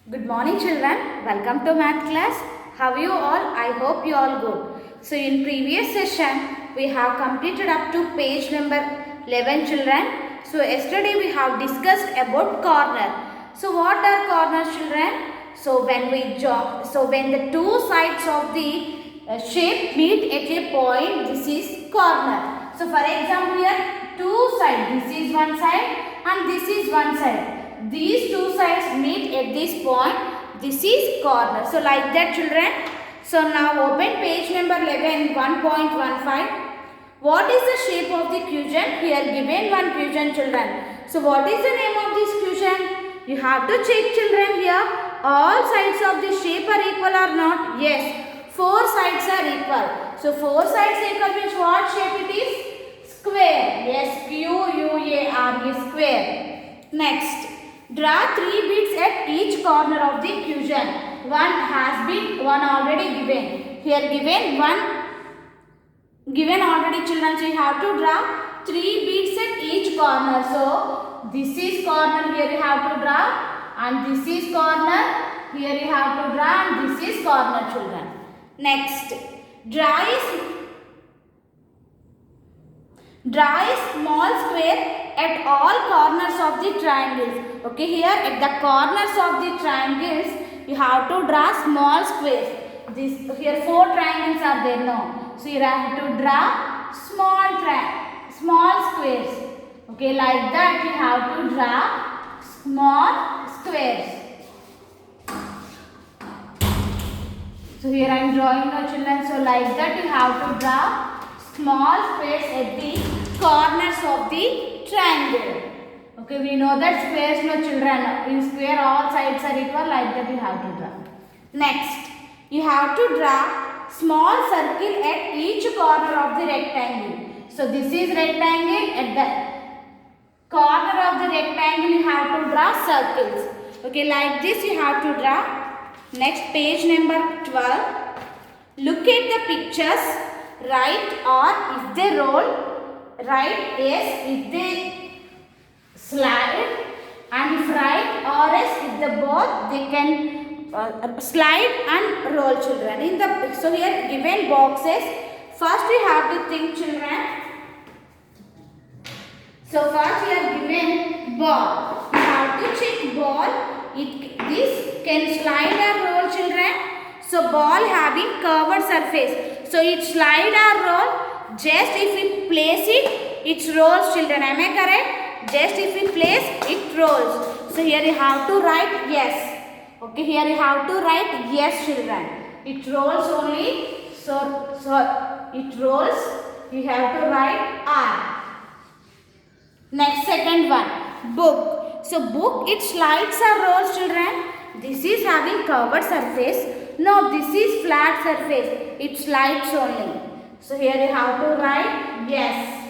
Good morning children. Welcome to math class. How are you all? I hope you all good. So in previous session we have completed up to page number 11 children. So yesterday we have discussed about corner. So what are corners children? So when the two sides of the shape meet at a point, this is corner. So for example here two sides, this is one side and this is one side. These two sides meet at this point. This is corner. So like that children. So now open page number 11, 1.15. What is the shape of the cushion? Here given one cushion children. So what is the name of this cushion? You have to check children here. All sides of the shape are equal or not? Yes. Four sides are equal. So four sides equal means what shape it is? Square. Yes. Q-U-A-R is square. Next. Draw three beads at each corner of the cushion. One has been already given. Here given already children. So you have to draw three beads at each corner. So this is corner. Here you have to draw, and this is corner. Here you have to draw, and this is corner children. Next, draw a small square at all corners of the triangles. Okay, here at the corners of the triangles, you have to draw small squares. Here four triangles are there now. So you have to draw small squares. Okay, like that you have to draw small squares. So here I am drawing now children. So like that you have to draw small squares at the corners of the triangle. Okay, we know that squares no children. In square all sides are equal, like that you have to draw. Next, you have to draw small circle at each corner of the rectangle. So this is rectangle. At the corner of the rectangle you have to draw circles. Okay, like this you have to draw. Next, page number 12. Look at the pictures. Right or if they roll. Right, yes, if they slide, and if right or else if the both they can slide and roll children. So here given boxes, first we have to think children. So first we are given ball. You have to check ball. This can slide or roll children. So ball having curved surface. So it slide or roll. Just if we place it rolls children. Am I correct? Just if we place, it rolls. So here you have to write yes. Okay, here you have to write yes children. It rolls only. So it rolls. You have to write R. Next, second one. Book. So book, it slides or rolls children. This is having curved surface. No, this is flat surface. It slides only. So here you have to write yes.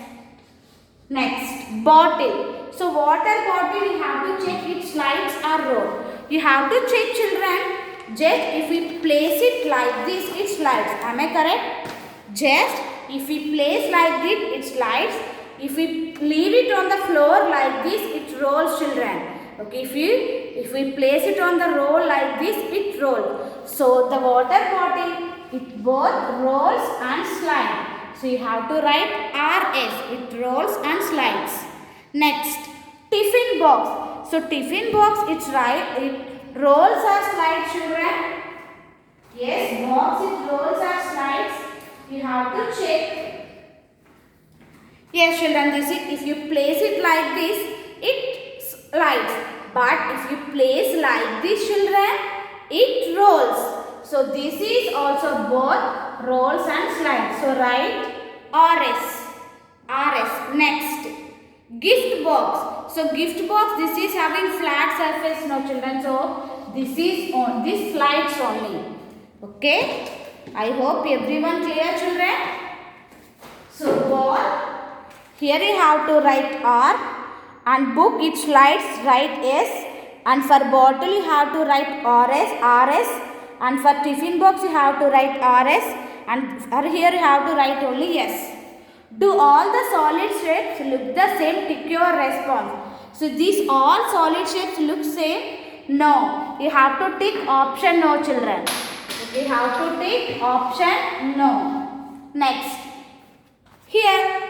Next, bottle. So water bottle you have to check it slides or roll. You have to check children. Just if we place it like this, it slides. Am I correct? Just if we place like this, it slides. If we leave it on the floor like this, it rolls children. Okay, if we place it on the roll like this, it rolls. So the water bottle, it both rolls and slides. So you have to write RS. It rolls and slides. Next, tiffin box. So tiffin box, it rolls or slides children. Yes, box it rolls or slides. You have to check. Yes children, if you place it like this, it slides. But if you place like this children, it rolls. So this is also both rolls and slides. So write RS. Next, gift box. So gift box, this is having flat surface no children. So this slides only. Okay. I hope everyone clear children. So ball. Here you have to write R, and book it slides, write S, and for bottle you have to write RS, and for tiffin box you have to write RS, and for here you have to write only S. Do all the solid shapes look the same? Tick your response. So these all solid shapes look same. no. You have to tick option no, children. Okay, you have to tick option no. Next. Here,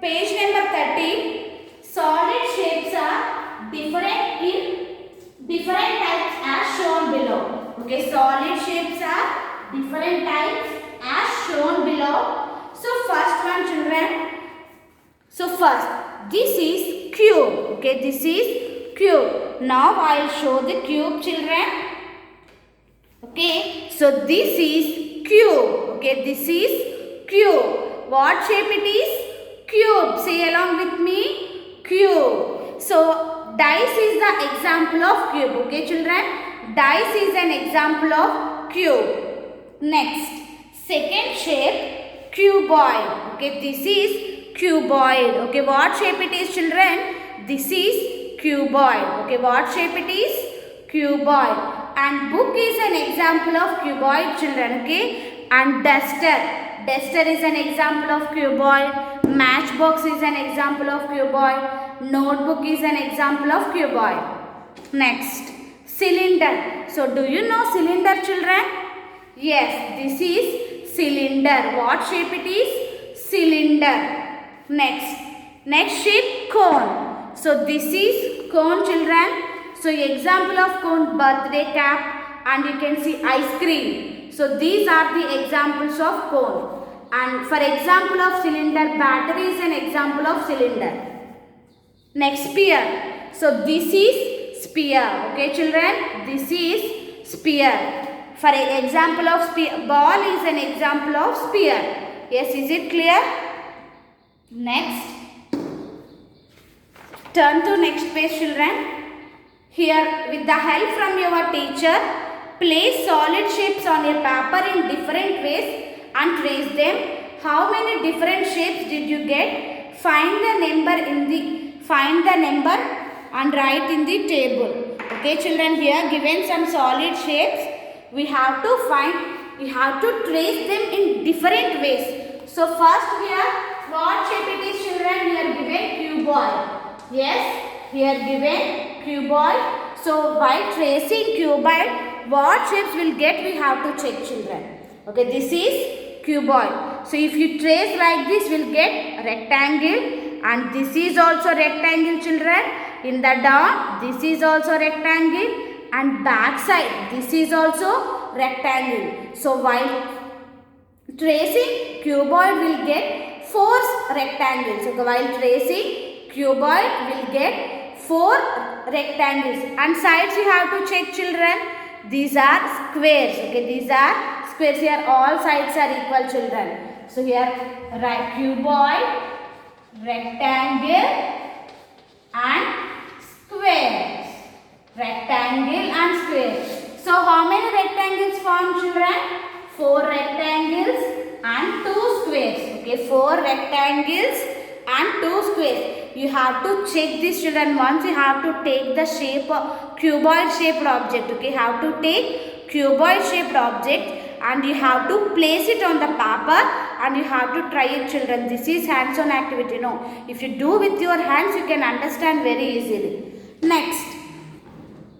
page number 30. Solid shapes are different in different types as shown below. Okay, solid shapes are different types as shown below. So, first one, children. So, first, this is cube. Okay, this is cube. Now, I will show the cube, children. Okay, so this is cube. Okay, this is cube. What shape it is? Cube. Say along with me. Cube. So, dice is the example of cube. Okay, children. Dice is an example of cube. Next, second shape, cuboid. Okay, this is cuboid. Okay, what shape it is, children? This is cuboid. Okay, what shape it is? Cuboid. And book is an example of cuboid, children. Okay, and duster. Duster is an example of cuboid. Matchbox is an example of cuboid. Notebook is an example of cuboid. Next, cylinder. So, do you know cylinder, children? Yes, this is cylinder. What shape it is? Cylinder. Next shape, cone. So, this is cone, children. So, example of cone, birthday cap, and you can see ice cream. So, these are the examples of cone. And for example of cylinder, battery is an example of cylinder. Next, sphere. So, this is sphere. Okay, children, this is sphere. For example of sphere, ball is an example of sphere. Yes, is it clear? Next, turn to next page, children. Here, with the help from your teacher, place solid shapes on a paper in different ways and trace them. How many different shapes did you get? Find the number and write in the table. Okay, children, here given some solid shapes. We have to trace them in different ways. So, first here, what shape it is, children? Here given cuboid. Yes, here given cuboid. So, by tracing cuboid, what shapes will get, we have to check, children. Okay, this is cuboid. So, if you trace like this, we'll get rectangle, and this is also rectangle, children. In the down, this is also rectangle, and back side, this is also rectangle. So, while tracing cuboid, will get 4 rectangles. So, while tracing cuboid, will get 4 rectangles. And sides you have to check, children. These are squares. Okay, these are squares. Here all sides are equal, children. So, here right cuboid, rectangle and squares. Rectangle and square. So, how many rectangles form, children? 4 rectangles and 2 squares. Okay, 4 rectangles and 2 squares. You have to check this, children. Once you have to take the shape of cuboid shaped object. Okay, you have to take cuboid shaped object and you have to place it on the paper and you have to try it, children. This is hands-on activity. No, if you do with your hands, you can understand very easily. Next,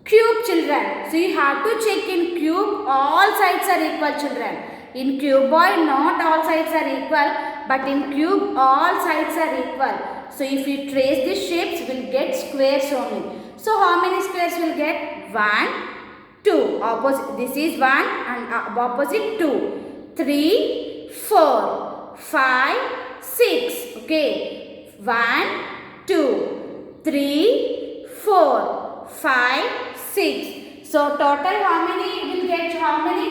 cube, children. So, you have to check in cube, all sides are equal, children. In cuboid, not all sides are equal, but in cube, all sides are equal. So, if you trace these shapes, we will get squares only. So, how many squares will get? 1, 2. Opposite, this is 1 and opposite 2. 3, 4, 5, 6. Okay. 1, 2, 3, 4, 5, 6. So, total how many will get? How many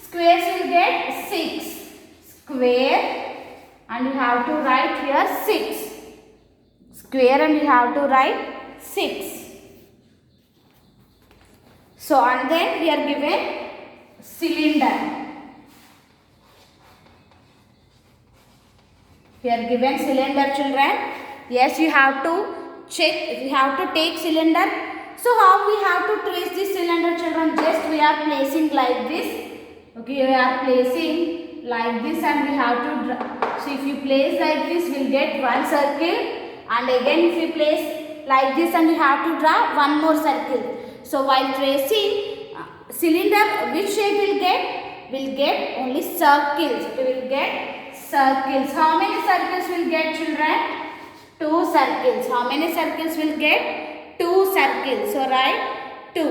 squares will get? 6 square, and you have to write here 6 square, and you have to write 6. So, and then we are given cylinder. We are given cylinder, children. Yes, you have to check, you have to take cylinder. So, how we have to trace this cylinder, children? Just we are placing like this. Okay, we are placing like this and we have to draw. So, if you place like this, we will get one circle, and again if you place like this and you have to draw one more circle. So while tracing cylinder, which shape will get? Will get only circles. Okay, will get circles. How many circles will get, children? 2 circles. How many circles will get? 2 circles. So write 2.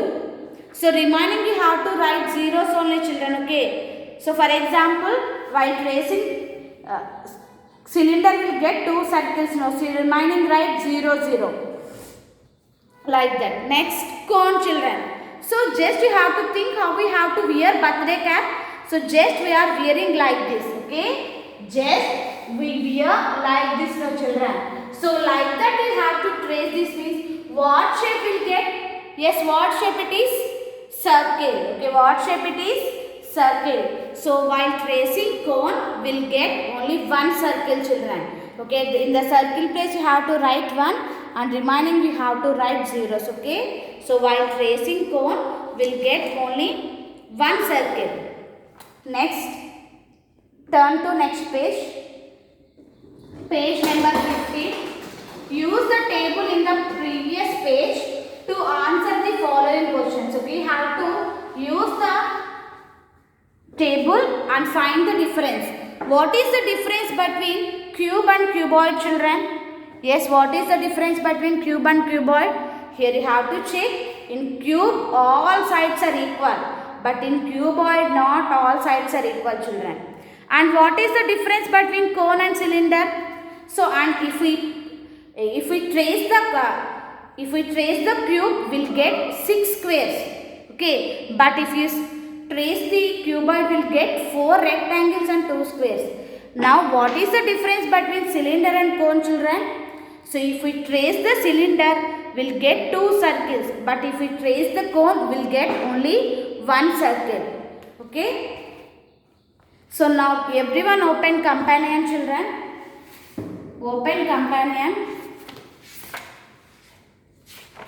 So remaining you have to write zeros only, children. Okay. So for example, while tracing cylinder will get 2 circles. Now so remaining write 0 0. Like that. Next, cone, children. So just you have to think how we have to wear birthday cap. So just we are wearing like this. Okay. Just we wear like this, no, children. So like that you have to trace this means what shape will get? Yes, what shape it is? Circle. Okay, what shape it is? Circle. So while tracing cone will get only one circle, children. Okay, in the circle place you have to write 1 and remaining you have to write zeros. Okay, so while tracing cone will get only one circle. Next, turn to next page. Page number 15. Use the table in the previous page to answer the following questions. Okay, you have to use the table and find the difference. What is the difference between cube and cuboid, children? Yes, what is the difference between cube and cuboid? Here you have to check. In cube all sides are equal, but in cuboid not all sides are equal, children. And what is the difference between cone and cylinder? So, and if we trace the cube, we'll get 6 squares. Okay, but if you trace the cuboid, we'll get 4 rectangles and 2 squares. Now, what is the difference between cylinder and cone, children? So, if we trace the cylinder, we'll get 2 circles, but if we trace the cone, we'll get only 1 circle. Okay. So, now everyone open companion, children. Open companion.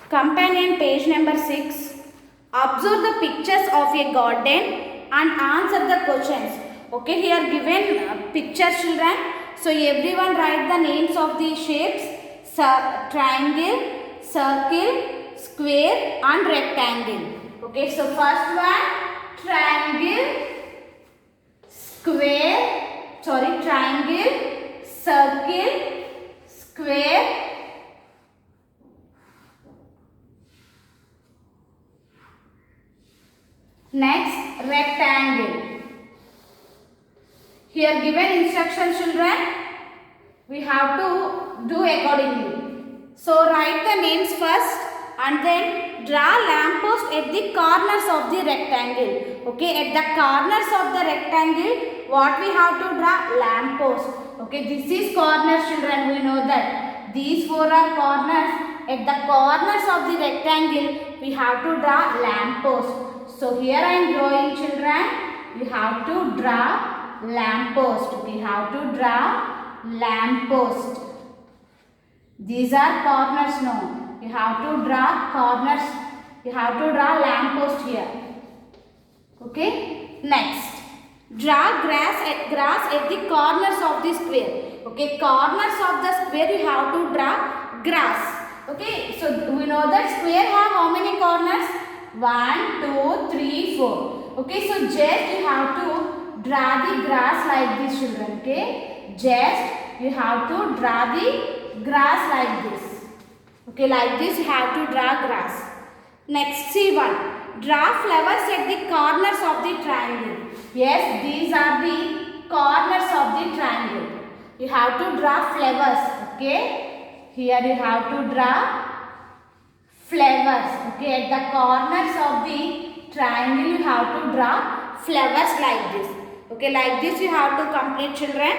Companion page number 6. Observe the pictures of a garden and answer the questions. Okay, here given pictures, children. So everyone write the names of the shapes: triangle, circle, square and rectangle. Okay, so first one, triangle, triangle, circle, square, next rectangle. Here given instructions, children, we have to do accordingly. So write the names first and then draw lamppost at the corners of the rectangle. Okay, at the corners of the rectangle, what we have to draw? Lamppost. Okay, this is corners, children. We know that these 4 are corners. At the corners of the rectangle, we have to draw lamppost. So here I am drawing, children. We have to draw lamppost. We have to draw lamppost. These are corners now. You have to draw corners. You have to draw lamppost here. Okay. Next, draw grass at the corners of the square. Okay, corners of the square you have to draw grass. Okay, so we know that square have how many corners? 1, 2, 3, 4. Okay, so just you have to draw the grass like this, children. Okay, just you have to draw the grass like this. Okay, like this you have to draw grass. Next, C1. Draw flowers at the corners of the triangle. Yes, these are the corners of the triangle. You have to draw flowers. Okay, here you have to draw flowers. Okay, at the corners of the triangle you have to draw flowers like this. Okay, like this you have to complete, children.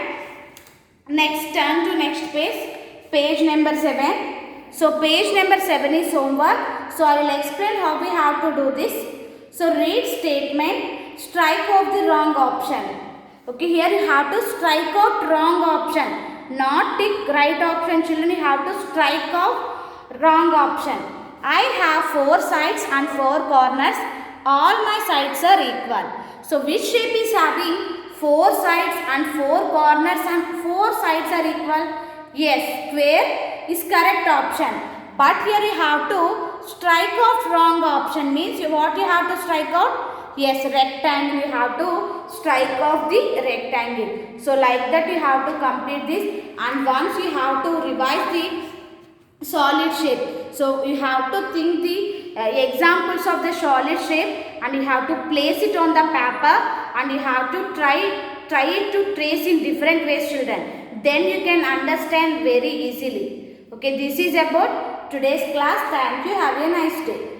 Next, turn to next page. Page number 7. So page number 7 is homework. So I will explain how we have to do this. So read statement, strike out the wrong option. Okay, here you have to strike out wrong option, not tick right option, children. You have to strike out wrong option. I have 4 sides and 4 corners. All my sides are equal. So which shape is having 4 sides and 4 corners and 4 sides are equal? Yes, square is correct option. But here you have to strike out wrong option means what you have to strike out? Yes, rectangle. You have to strike off the rectangle. So like that you have to complete this, and once you have to revise the solid shape. So you have to think the examples of the solid shape, and you have to place it on the paper, and you have to try it to trace in different ways, children. Then you can understand very easily. Okay, this is about today's class. Thank you. Have a nice day.